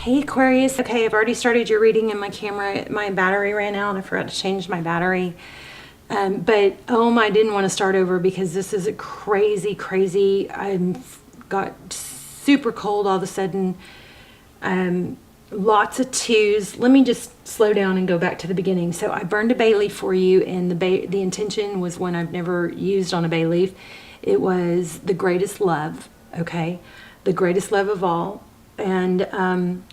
Hey Aquarius, okay, I've already started your reading and my camera, my battery ran out. I forgot to change my battery. But I didn't want to start over because this is a crazy. I got super cold all of a sudden. Lots of twos. Let me just slow down and go back to the beginning. So I burned a bay leaf for you, and the intention was one I've never used on a bay leaf. It was the greatest love, okay? The greatest love of all. And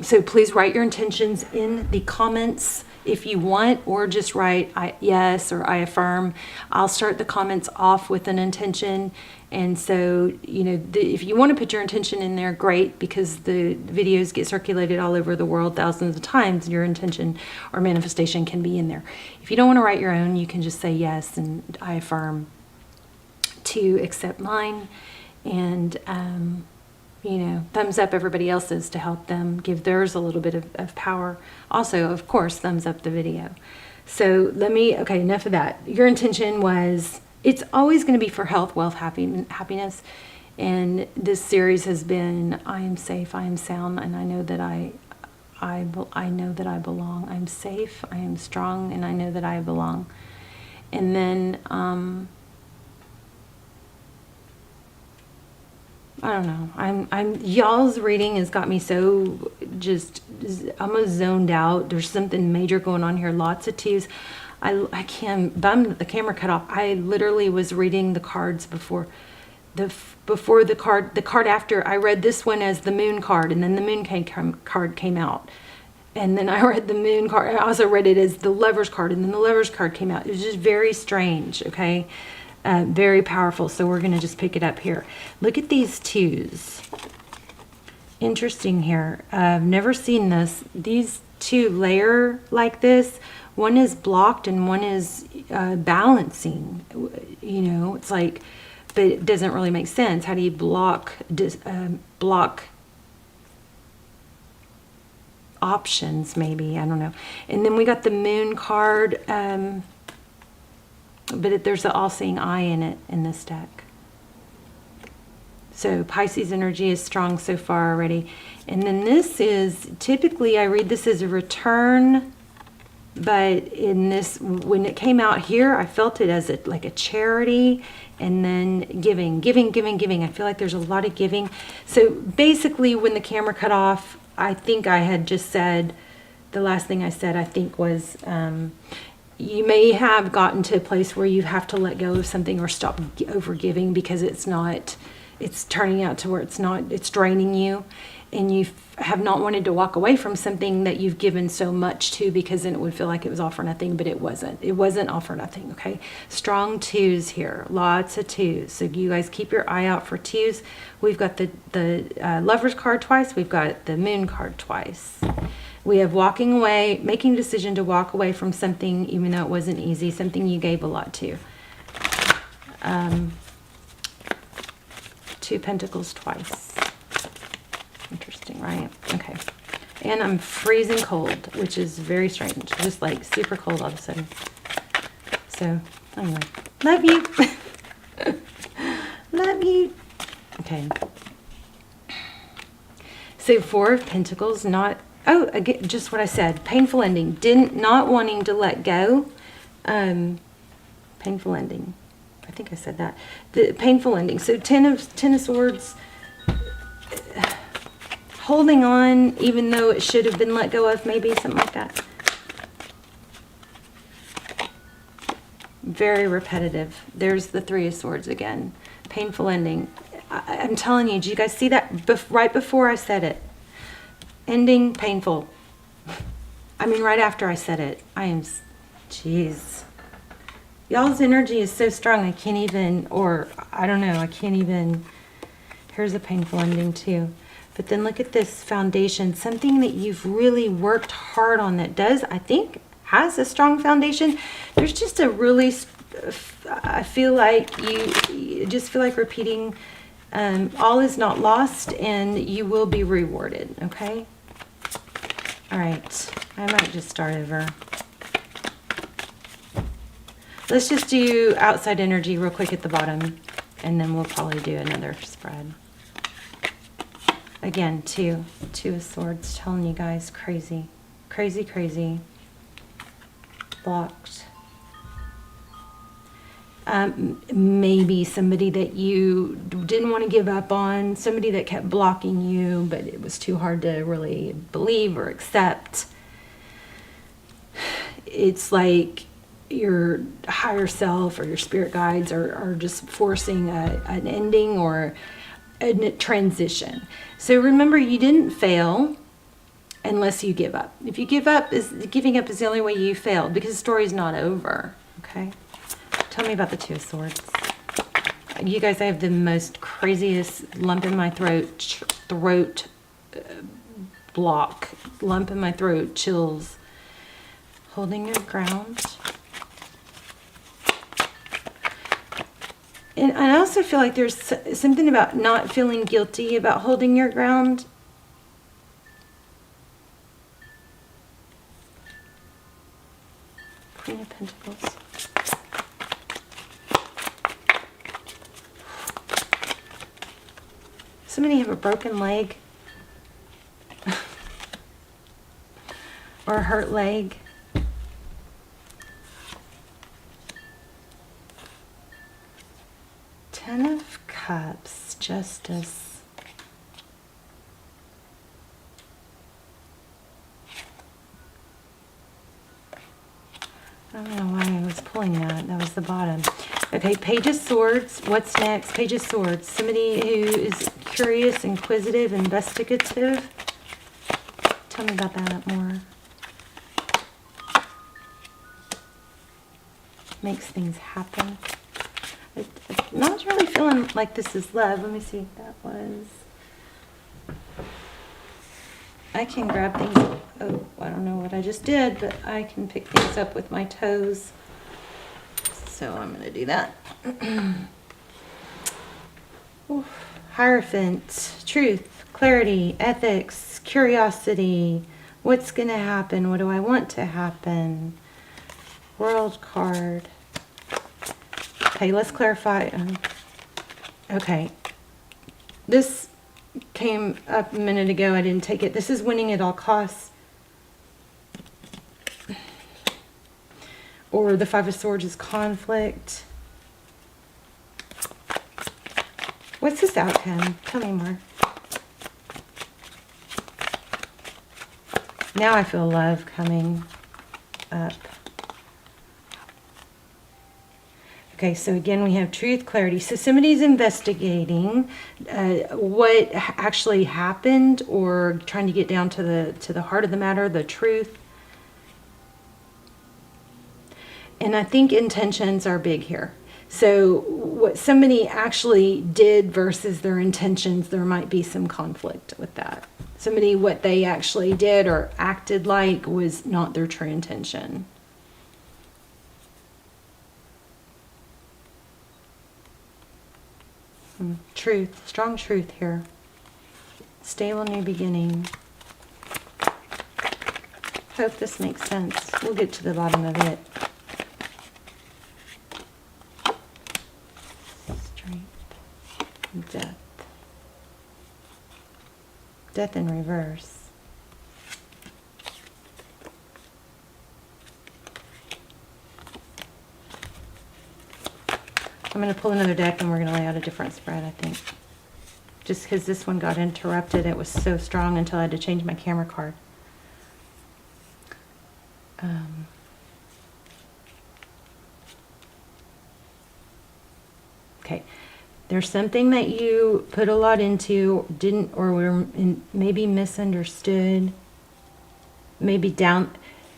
so please write your intentions in the comments if you want, or just write yes or I affirm. I'll start the comments off with an intention. And so, if you want to put your intention in there, great, because the videos get circulated all over the world thousands of times. Your intention or manifestation can be in there. If you don't want to write your own, you can just say yes and I affirm to accept mine. And thumbs up everybody else's to help them give theirs a little bit of power. Also, of course, thumbs up the video. So okay, enough of that. Your intention was, it's always going to be for health, wealth, happiness. And this series has been, I am safe, I am sound, and I know that I know that I belong. I'm safe, I am strong, and I know that I belong. And then, I don't know. Y'all's reading has got me so just almost zoned out. There's something major going on here. Lots of twos. I can't. The camera cut off. I literally was reading the cards before the card after. I read this one as the moon card, and then the moon card came out, and then I read the moon card. I also read it as the Lover's card, and then the Lover's card came out. It was just very strange. Okay. Very powerful. So we're going to just pick it up here. Look at these twos. Interesting here. I've never seen this. These two layer like this. One is blocked and one is balancing. It's like, but it doesn't really make sense. How do you block options? Maybe, I don't know. And then we got the moon card. But there's an all-seeing eye in it in this deck. So Pisces energy is strong so far already. And then this is, typically I read this as a return, but in this, when it came out here, I felt it as like a charity, and then giving. I feel like there's a lot of giving. So basically when the camera cut off, I think I had just said, the last thing I said I think was, you may have gotten to a place where you have to let go of something or stop over giving because it's turning out to where it's draining you, and you have not wanted to walk away from something that you've given so much to, because then it would feel like it was all for nothing, but it wasn't all for nothing. Okay, strong twos here, lots of twos. So you guys keep your eye out for twos. We've got the Lover's card twice. We've got the Moon card twice. We have walking away, making a decision to walk away from something, even though it wasn't easy, something you gave a lot to. Two Pentacles twice. Interesting, right? Okay. And I'm freezing cold, which is very strange. Just like super cold all of a sudden. So, anyway. Love you. Love you. Okay. So Four of Pentacles, again, just what I said. Painful ending. Not wanting to let go. Painful ending. I think I said that. The painful ending. So Ten of Swords. Holding on, even though it should have been let go of, maybe something like that. Very repetitive. There's the Three of Swords again. Painful ending. I'm telling you, did you guys see that right before I said it? Ending painful. I mean, right after I said it. Jeez. Y'all's energy is so strong, I can't even, here's a painful ending too. But then look at this foundation, something that you've really worked hard on that I think, has a strong foundation. There's just I feel like you just feel like repeating, all is not lost and you will be rewarded, okay? All right, I might just start over. Let's just do outside energy real quick at the bottom, and then we'll probably do another spread. again, two of swords, telling you guys, crazy, crazy, crazy, blocked. Maybe somebody that you didn't want to give up on, somebody that kept blocking you, but it was too hard to really believe or accept. It's like your higher self or your spirit guides are just forcing an ending or a transition. So remember, you didn't fail unless you give up. If you give up, giving up is the only way you failed, because the story's not over. Okay? Tell me about the Two of Swords. You guys, I have the most craziest lump in my throat, block, lump in my throat, chills. Holding your ground. And I also feel like there's something about not feeling guilty about holding your ground. Queen of Pentacles. Somebody have a broken leg or a hurt leg. Ten of Cups, Justice. I don't know why I was pulling that. That was the bottom. Okay, Page of Swords. What's next? Page of Swords. Somebody who is curious, inquisitive, investigative. Tell me about that more. Makes things happen. I'm not really feeling like this is love. Let me see if that was. I can grab things. Oh, I don't know what I just did, but I can pick things up with my toes. So I'm going to do that. Oof. Hierophant, truth, clarity, ethics, curiosity. What's going to happen? What do I want to happen? World card. Okay, let's clarify. Okay. This came up a minute ago. I didn't take it. This is winning at all costs. Or the Five of Swords is conflict. What's this outcome? Tell me more. Now I feel love coming up. Okay, so again, we have truth, clarity. So somebody's investigating what actually happened, or trying to get down to the heart of the matter, the truth. And I think intentions are big here. So what somebody actually did versus their intentions, there might be some conflict with that. Somebody, what they actually did or acted like was not their true intention. Truth, strong truth here. Stable new beginning. Hope this makes sense. We'll get to the bottom of it. Strength. Death. Death in reverse. I'm going to pull another deck and we're going to lay out a different spread, I think. Just because this one got interrupted, it was so strong until I had to change my camera card. Okay. There's something that you put a lot into, didn't, or were maybe misunderstood. Maybe down.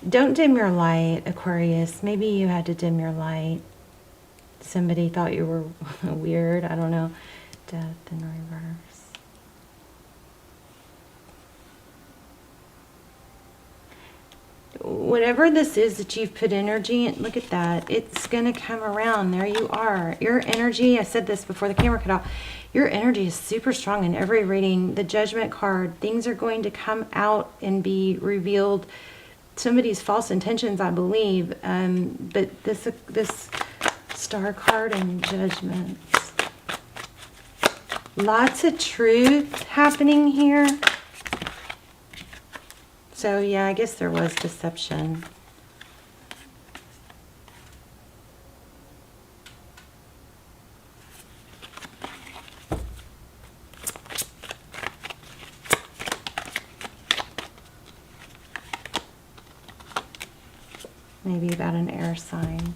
Don't dim your light, Aquarius. Maybe you had to dim your light. Somebody thought you were weird. I don't know. Death in reverse. Whatever this is that you've put energy in, look at that. It's going to come around. There you are. Your energy, I said this before the camera cut off, your energy is super strong in every reading. The Judgment card, things are going to come out and be revealed. Somebody's false intentions, I believe. But this Star card and Judgment. Lots of truth happening here. So yeah, I guess there was deception. Maybe about an air sign.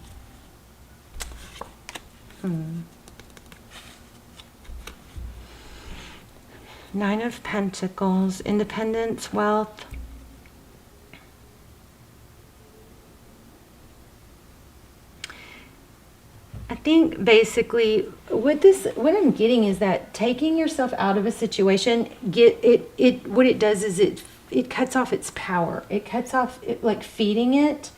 Nine of Pentacles, independence, wealth. I think basically what I'm getting is that taking yourself out of a situation, what it does is it cuts off its power. It cuts off it, like feeding it,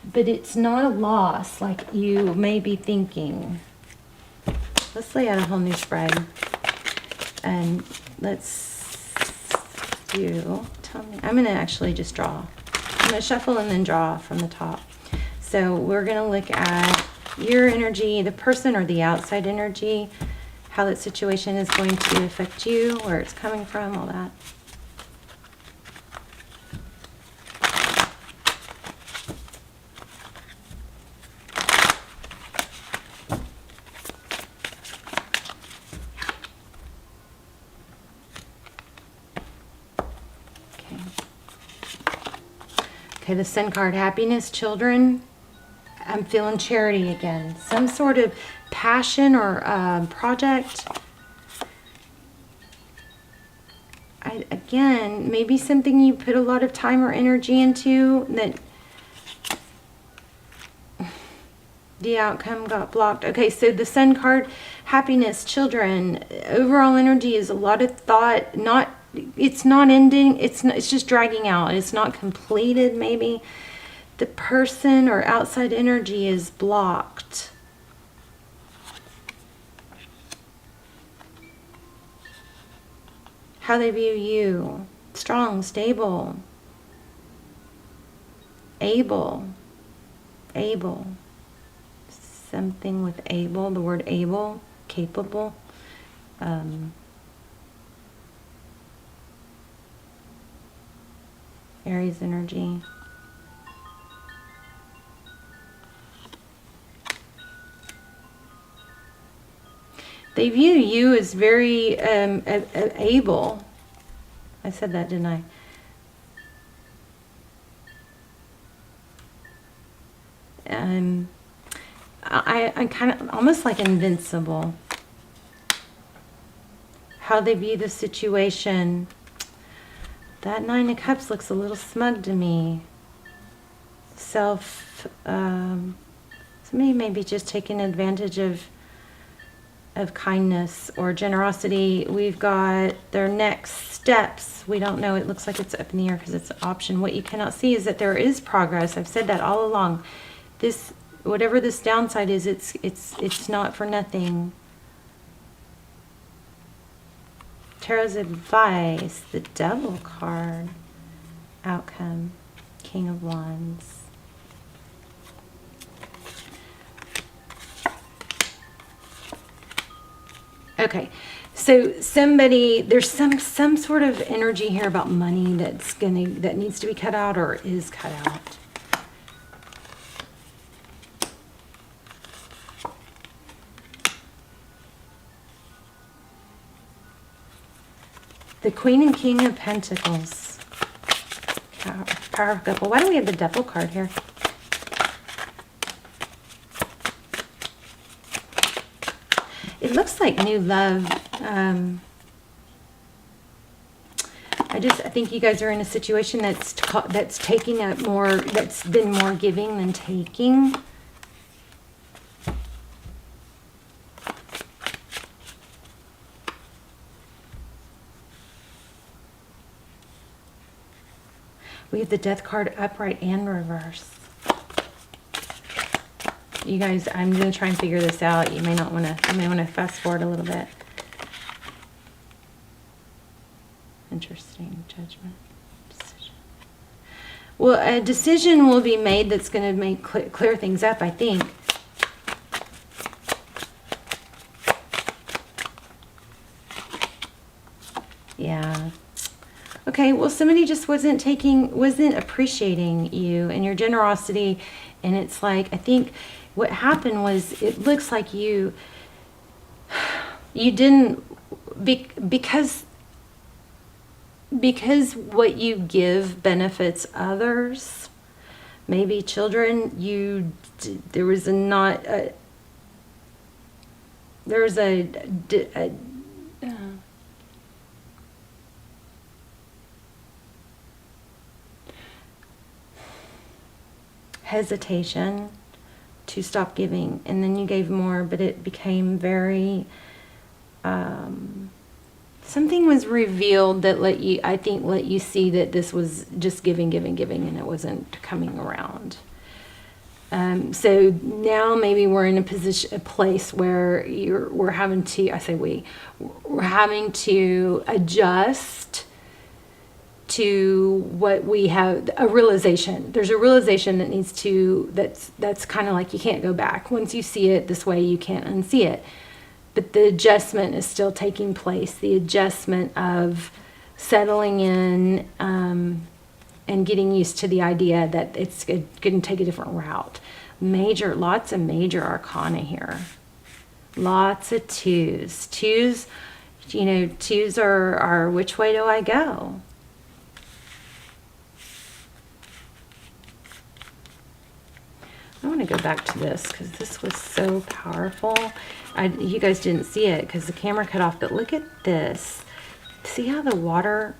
but it's not a loss like you may be thinking. Let's lay out a whole new spread. And let's do, tell me, I'm going to actually just draw. I'm going to shuffle and then draw from the top. So we're going to look at your energy, the person or the outside energy, how that situation is going to affect you, where it's coming from, all that. Okay, the Sun card, happiness, children. I'm feeling charity again. Some sort of passion or project. Again, maybe something you put a lot of time or energy into that the outcome got blocked. Okay, so the Sun card, happiness, children. Overall energy is a lot of thought. It's not ending. It's just dragging out. It's not completed, maybe. The person or outside energy is blocked. How they view you. Strong, stable, able. Something with able, the word able, capable. Aries energy. They view you as very able. I said that, didn't I? I'm kind of almost like invincible. How they view the situation. That Nine of Cups looks a little smug to me. Somebody may be just taking advantage of kindness or generosity. We've got their next steps. We don't know. It looks like it's up in the air because it's an option. What you cannot see is that there is progress. I've said that all along. This, whatever this downside is, it's not for nothing. Tarot's advice, the Devil card, outcome, King of Wands. Okay, so there's some sort of energy here about money that needs to be cut out or is cut out. The Queen and King of Pentacles. Power couple. Why do we have the Devil card here? It looks like new love. I think you guys are in a situation that's taking up more, that's been more giving than taking. We have the Death card upright and reverse. You guys, I'm going to try and figure this out. You may want to fast forward a little bit. Interesting. Judgment. Decision. Well, a decision will be made that's going to clear things up, I think. Okay, well, somebody just wasn't appreciating you and your generosity. And it's like, I think what happened was, it looks like you didn't, because what you give benefits others, maybe children, there was hesitation to stop giving, and then you gave more, but it became very, something was revealed that let you see that this was just giving, and it wasn't coming around. So now maybe we're in a place where we're having to adjust to what we have, a realization. There's a realization that's kind of like, you can't go back. Once you see it this way, you can't unsee it. But the adjustment is still taking place. The adjustment of settling in, and getting used to the idea that it's going to take a different route. Lots of major arcana here. Lots of twos. Twos are which way do I go? I want to go back to this because this was so powerful. You guys didn't see it because the camera cut off, but look at this. See how the water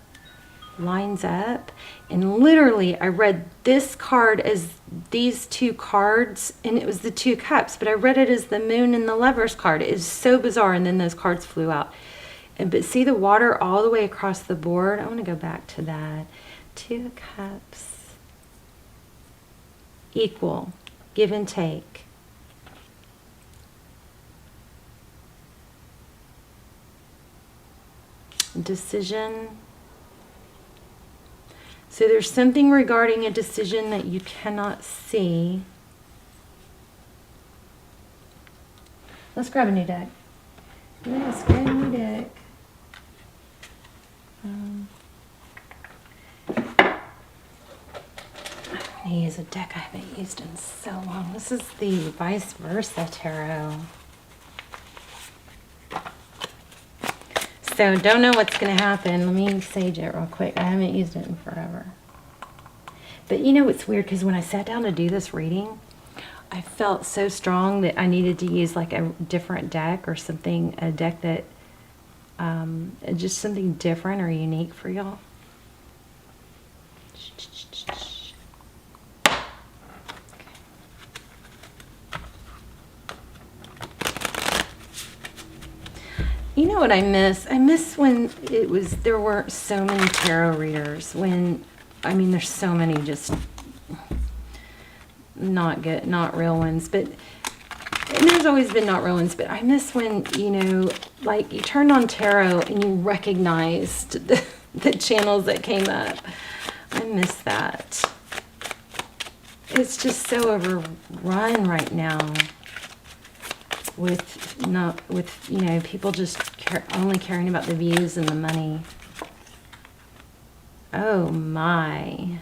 lines up? And literally, I read this card as these two cards, and it was the two cups, but I read it as the moon and the lovers card. It is so bizarre, and then those cards flew out. But see the water all the way across the board? I want to go back to that. Two cups. Equal. Give and take. Decision. So there's something regarding a decision that you cannot see. Let's grab a new deck. Let's grab a new deck. I'm going to use a deck I haven't used in so long. This is the Vice Versa Tarot. So don't know what's going to happen. Let me sage it real quick. I haven't used it in forever. But you know what's weird? Because when I sat down to do this reading, I felt so strong that I needed to use like a different deck or something, a deck that, just something different or unique for y'all. You know what I miss? I miss when there weren't so many tarot readers. There's so many just not real ones, but and there's always been not real ones, but I miss when, like you turned on tarot and you recognized the channels that came up. I miss that. It's just so overrun right now with people just only caring about the views and the money. Oh my.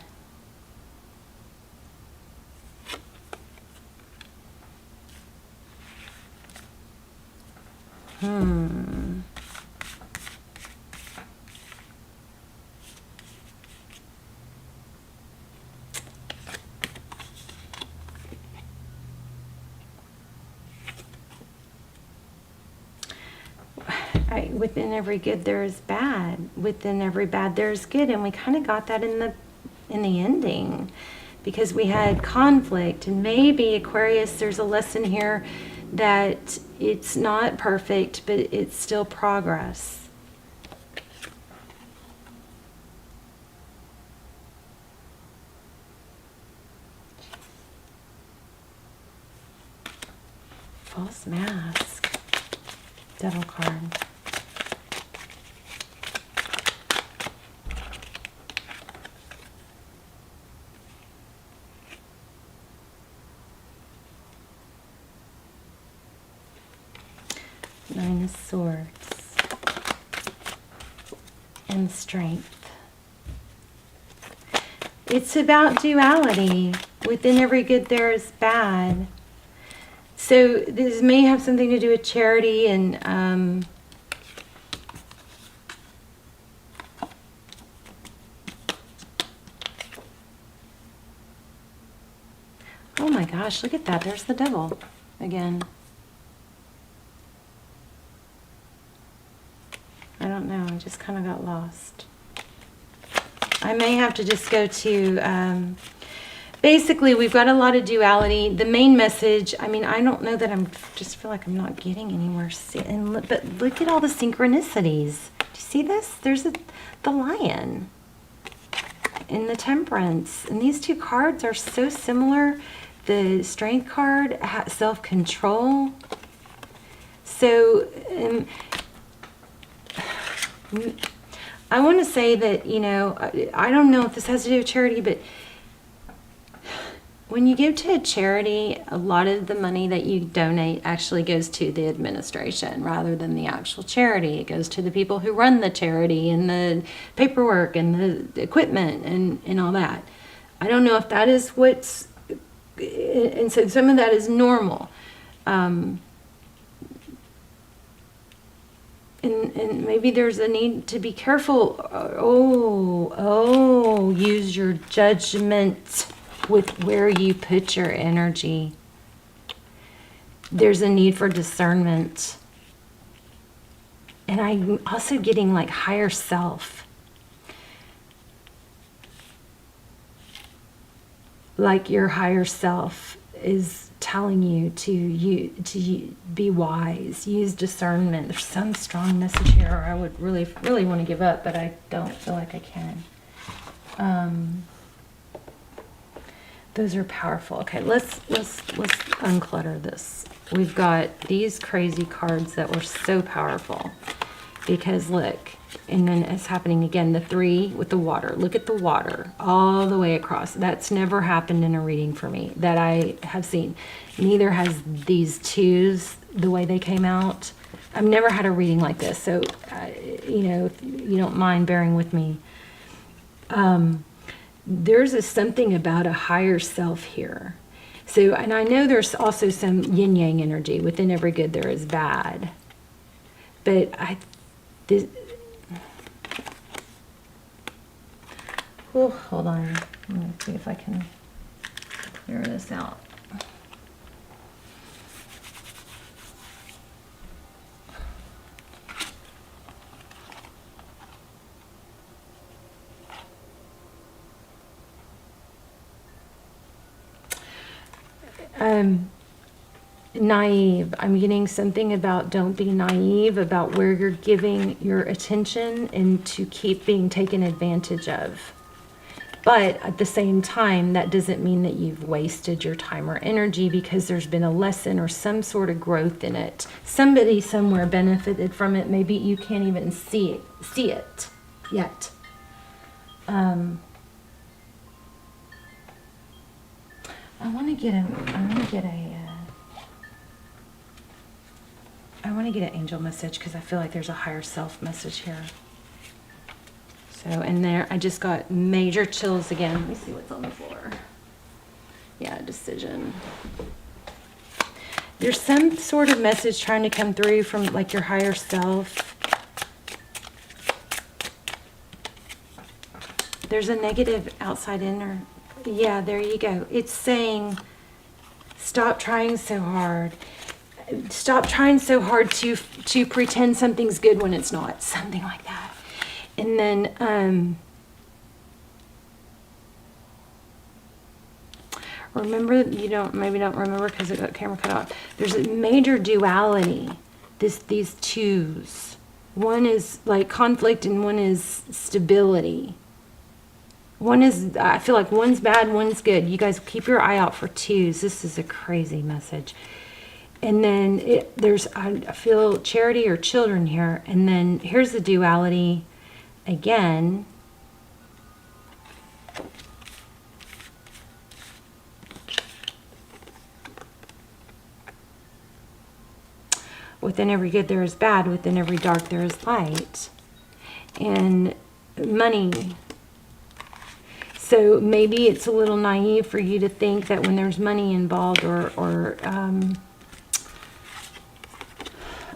Within every good there is bad. Within every bad there is good, and we kind of got that in the ending, because we had conflict. And maybe Aquarius, there's a lesson here that it's not perfect, but it's still progress. False mask. Devil card. Nine of Swords and Strength. It's about duality. Within every good there is bad. So this may have something to do with charity and oh my gosh, look at that. There's the devil again. I don't know. I just kind of got lost. I may have to just go to, basically, we've got a lot of duality. The main message, I mean, I don't know that just feel like I'm not getting anywhere. But look at all the synchronicities. Do you see this? There's the lion and the temperance. And these two cards are so similar. The strength card, self-control. So, I want to say that, you know, I don't know if this has to do with charity, but when you give to a charity, a lot of the money that you donate actually goes to the administration rather than the actual charity. It goes to the people who run the charity and the paperwork and the equipment and all that. I don't know if that is what's, and so some of that is normal. And maybe there's a need to be careful. Use your judgment with where you put your energy. There's a need for discernment. And I'm also getting like higher self. Like your higher self is telling you to be wise, use discernment. There's some strong message here. I would really want to give up, but I don't feel like I can. Those are powerful. Okay, let's unclutter this. We've got these crazy cards that were so powerful because look, and then it's happening again. The 3 with the water. Look at the water all the way across. That's never happened in a reading for me that I have seen. Neither has these 2s the way they came out. I've never had a reading like this. So, you know, if you don't mind bearing with me. There's something about a higher self here. So, and I know there's also some yin-yang energy. Within every good there is bad. But hold on. Let me see if I can clear this out. Naive. I'm getting something about don't be naive about where you're giving your attention and to keep being taken advantage of. But at the same time, that doesn't mean that you've wasted your time or energy because there's been a lesson or some sort of growth in it. Somebody somewhere benefited from it. Maybe you can't even see it yet. I want to get an angel message because I feel like there's a higher self message here. So, and there, I just got major chills again. Let me see what's on the floor. Yeah, decision. There's some sort of message trying to come through from like your higher self. There's a negative outside inner. Yeah, there you go. It's saying, stop trying so hard. Stop trying so hard to pretend something's good when it's not. Something like that. And then, remember, maybe don't remember because it got camera cut off. There's a major duality. These 2s. One is like conflict and one is stability. One is, I feel like one's bad, one's good. You guys keep your eye out for 2s. This is a crazy message. And then I feel charity or children here. And then here's the duality again. Within every good there is bad. Within every dark there is light. And money. So maybe it's a little naive for you to think that when there's money involved or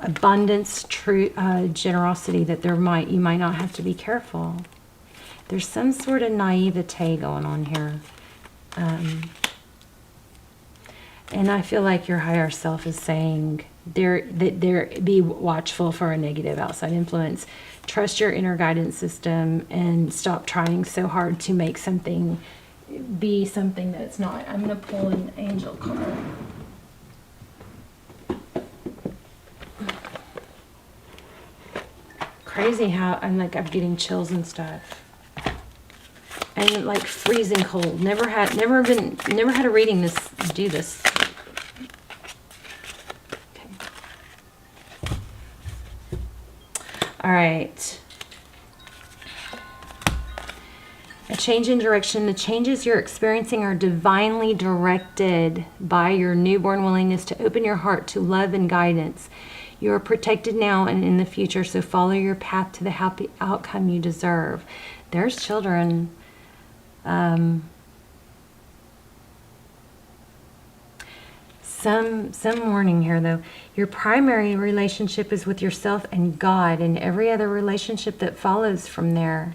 abundance, generosity, that you might not have to be careful. There's some sort of naivete going on here. And I feel like your higher self is saying be watchful for a negative outside influence. Trust your inner guidance system and stop trying so hard to make something be something that's not. I'm going to pull an angel card. Crazy how I'm getting chills and stuff. And like freezing cold. Never had a reading do this. Okay. All right. A change in direction. The changes you're experiencing are divinely directed by your newborn willingness to open your heart to love and guidance. You are protected now and in the future, so follow your path to the happy outcome you deserve. There's children. Some warning here, though. Your primary relationship is with yourself and God, and every other relationship follows from there.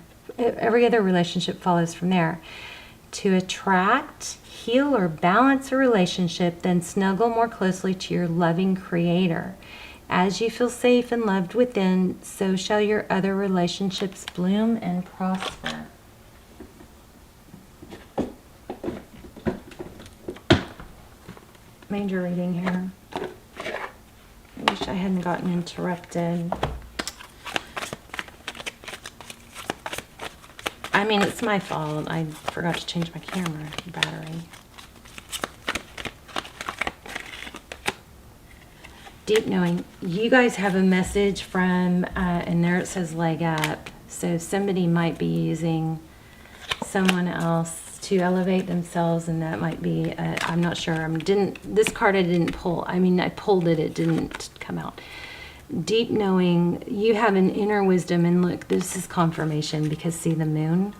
To attract, heal, or balance a relationship, then snuggle more closely to your loving Creator. As you feel safe and loved within, so shall your other relationships bloom and prosper. Major reading here. I wish I hadn't gotten interrupted. I mean, it's my fault. I forgot to change my camera battery. Deep knowing. You guys have a message from, and there it says leg up. So somebody might be using someone else to elevate themselves, and that might be, I'm not sure. This card I didn't pull. I mean, I pulled it. It didn't come out. Deep knowing. You have an inner wisdom, and look, this is confirmation because see the moon?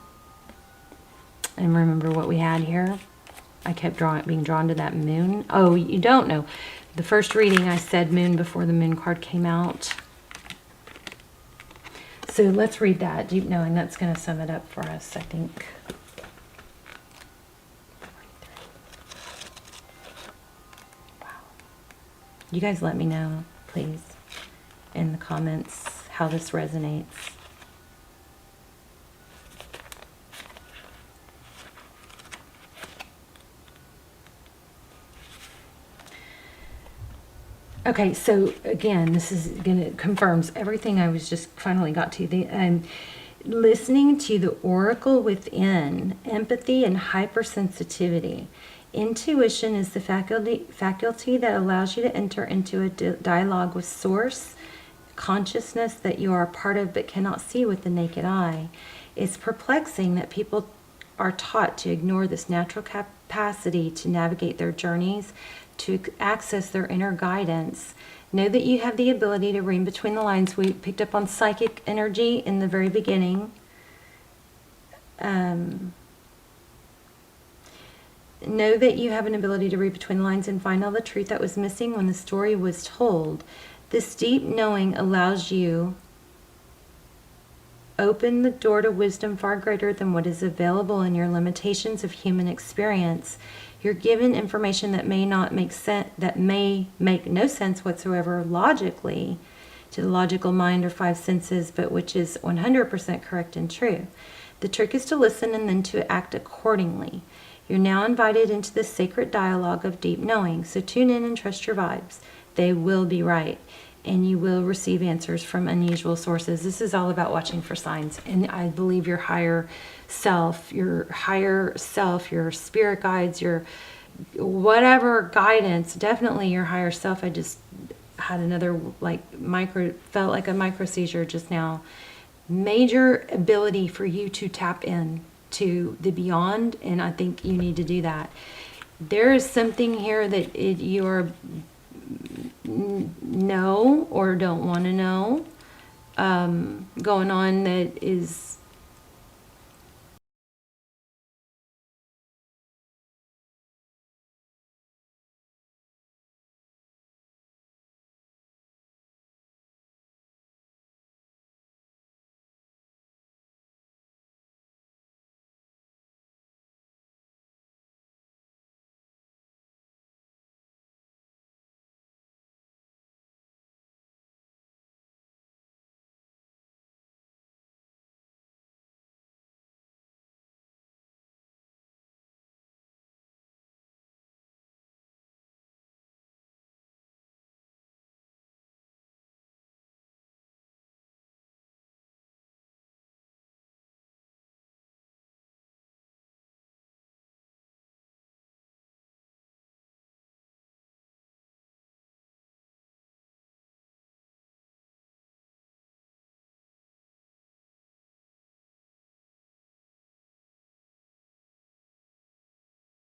And remember what we had here? I kept being drawn to that moon. Oh, you don't know. The first reading I said moon before the moon card came out. So let's read that. Deep knowing. That's going to sum it up for us, I think. Wow. You guys let me know, please, in the comments how this resonates. Okay, so again, this is confirms everything I was just finally got to. Listening to the oracle within, empathy and hypersensitivity. Intuition is the faculty that allows you to enter into a dialogue with source, consciousness that you are a part of but cannot see with the naked eye. It's perplexing that people are taught to ignore this natural capacity to navigate their journeys, to access their inner guidance. Know that you have the ability to read between the lines. We picked up on psychic energy in the very beginning. Know that you have an ability to read between the lines and find all the truth that was missing when the story was told. This deep knowing allows you open the door to wisdom far greater than what is available in your limitations of human experience. You're given information that may not make sense, that may make no sense whatsoever logically to the logical mind or five senses, but which is 100% correct and true. The trick is to listen and then to act accordingly. You're now invited into the sacred dialogue of deep knowing, so tune in and trust your vibes. They will be right, and you will receive answers from unusual sources. This is all about watching for signs, and I believe your higher self, your spirit guides, your whatever guidance, definitely your higher self. I just had another felt like a micro seizure just now. Major ability for you to tap in to the beyond, and I think you need to do that. There is something here that you're know or don't want to know going on that is